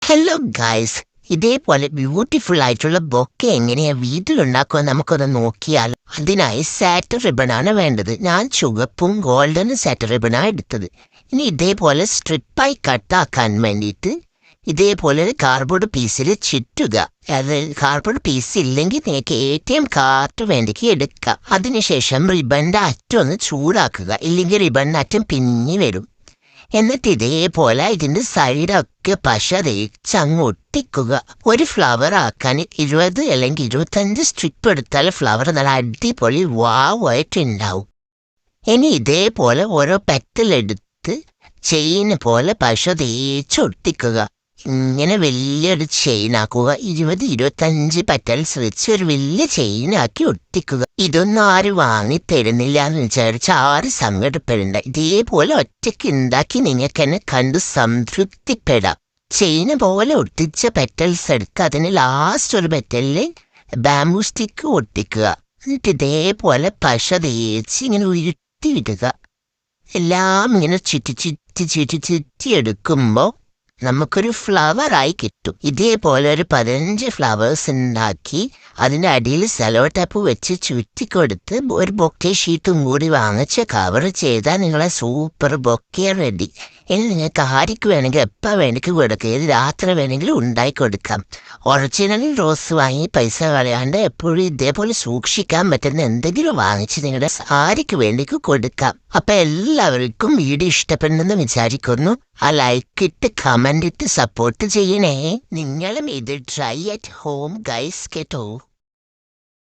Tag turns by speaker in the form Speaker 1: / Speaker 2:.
Speaker 1: Hello guys, ഇതേപോലെ beautiful ആയിട്ടുള്ള bouquet എങ്ങനെയാ വീട്ടിലുണ്ടാക്കുക നമുക്കൊന്ന് നോക്കിയാലോ. അതിനായി സാറ്റ് റിബണാണ് വേണ്ടത്. ഞാൻ ചുവപ്പും ഗോൾഡനും സാറ്റ് റിബണാണ് എടുത്തത്. ഇനി ഇതേപോലെ സ്ട്രിപ്പായി കട്ടാക്കാൻ വേണ്ടിയിട്ട് ഇതേപോലെ ഒരു കാർഡ്ബോർഡ് പീസിൽ ചുറ്റുക. അത് കാർഡ്ബോർഡ് പീസ് ഇല്ലെങ്കിൽ നിങ്ങൾക്ക് കാർഡ് വേണ്ടിക്ക് എടുക്കാം. അതിനുശേഷം റിബണിന്റെ അറ്റം ഒന്ന് ചൂടാക്കുക, ഇല്ലെങ്കിൽ റിബണിന്റെ അറ്റം പിന്നി വരും. എന്നിട്ട് ഇതേപോലെ ഇതിന്റെ സൈഡൊക്കെ പശ തേച്ചങ്ങ് ഒട്ടിക്കുക. ഒരു ഫ്ലവർ ആക്കാൻ 20 അല്ലെങ്കിൽ 25 സ്ട്രിപ്പ് എടുത്താൽ ഫ്ലവർ നല്ല അടിപൊളി വാവായിട്ടുണ്ടാവും. ഇനി ഇതേപോലെ ഓരോ പെറ്റലെടുത്ത് ചെയിന് പോലെ പശ തേച്ചൊട്ടിക്കുക. ഇങ്ങനെ വലിയൊരു ചെയിനാക്കുക. 20-25 പെറ്റൽസ് വെച്ച് ഒരു വലിയ ചെയിനാക്കി ഒട്ടിക്കുക. ഇതൊന്നും ആരും വാങ്ങിത്തരുന്നില്ല എന്ന് വിചാരിച്ച് ആരും സങ്കടപ്പെടണ്ട. ഇതേപോലെ ഒറ്റയ്ക്ക് ഉണ്ടാക്കി നിങ്ങൾക്ക് തന്നെ കണ്ടു സംതൃപ്തിപ്പെടാം. ചെയിന് പോലെ ഒട്ടിച്ച പെറ്റൽസ് എടുത്ത് അതിന് ലാസ്റ്റ് ഒരു പെറ്റലിൽ ബാംബൂ സ്റ്റിക്ക് ഒട്ടിക്കുക. എന്നിട്ട് ഇതേപോലെ പശ തേച്ച് ഇങ്ങനെ ഉരുട്ടി വിടുക. എല്ലാം ഇങ്ങനെ ചുറ്റി എടുക്കുമ്പോൾ നമുക്കൊരു ഫ്ലവറായി കിട്ടും. ഇതേപോലെ ഒരു 15 ഫ്ലവേഴ്സ് ഉണ്ടാക്കി അതിൻ്റെ അടിയിൽ സെലോ ടാപ്പ് വെച്ച് ചുറ്റിക്കൊടുത്ത് ഒരു ബൊക്കെ ഷീറ്റും കൂടി വാങ്ങിച്ച് കവർ ചെയ്താൽ നിങ്ങളെ സൂപ്പർ ബൊക്കെ റെഡി. ഇനി നിങ്ങൾക്ക് ആർക്ക് വേണമെങ്കിൽ എപ്പോൾ വേണമെങ്കിൽ കൊടുക്കുക, ഏത് രാത്രി വേണമെങ്കിലും ഉണ്ടാക്കി കൊടുക്കാം. ഒറിജിനൽ റോസ് വാങ്ങി പൈസ കളയാണ്ട് എപ്പോഴും ഇതേപോലെ സൂക്ഷിക്കാൻ പറ്റുന്ന എന്തെങ്കിലും വാങ്ങിച്ച് നിങ്ങളുടെ ആർക്ക് വേണ്ടിക്ക് കൊടുക്കാം. അപ്പം എല്ലാവർക്കും വീഡിയോ ഇഷ്ടപ്പെടുന്നെന്ന് വിചാരിക്കുന്നു. ആ ലൈക്ക് ഇട്ട് കമന്റ് ഇട്ട് സപ്പോർട്ട് ചെയ്യണേ. നിങ്ങളും ഇത് ട്രൈ അറ്റ് ഹോം ഗൈസ് കേട്ടോ.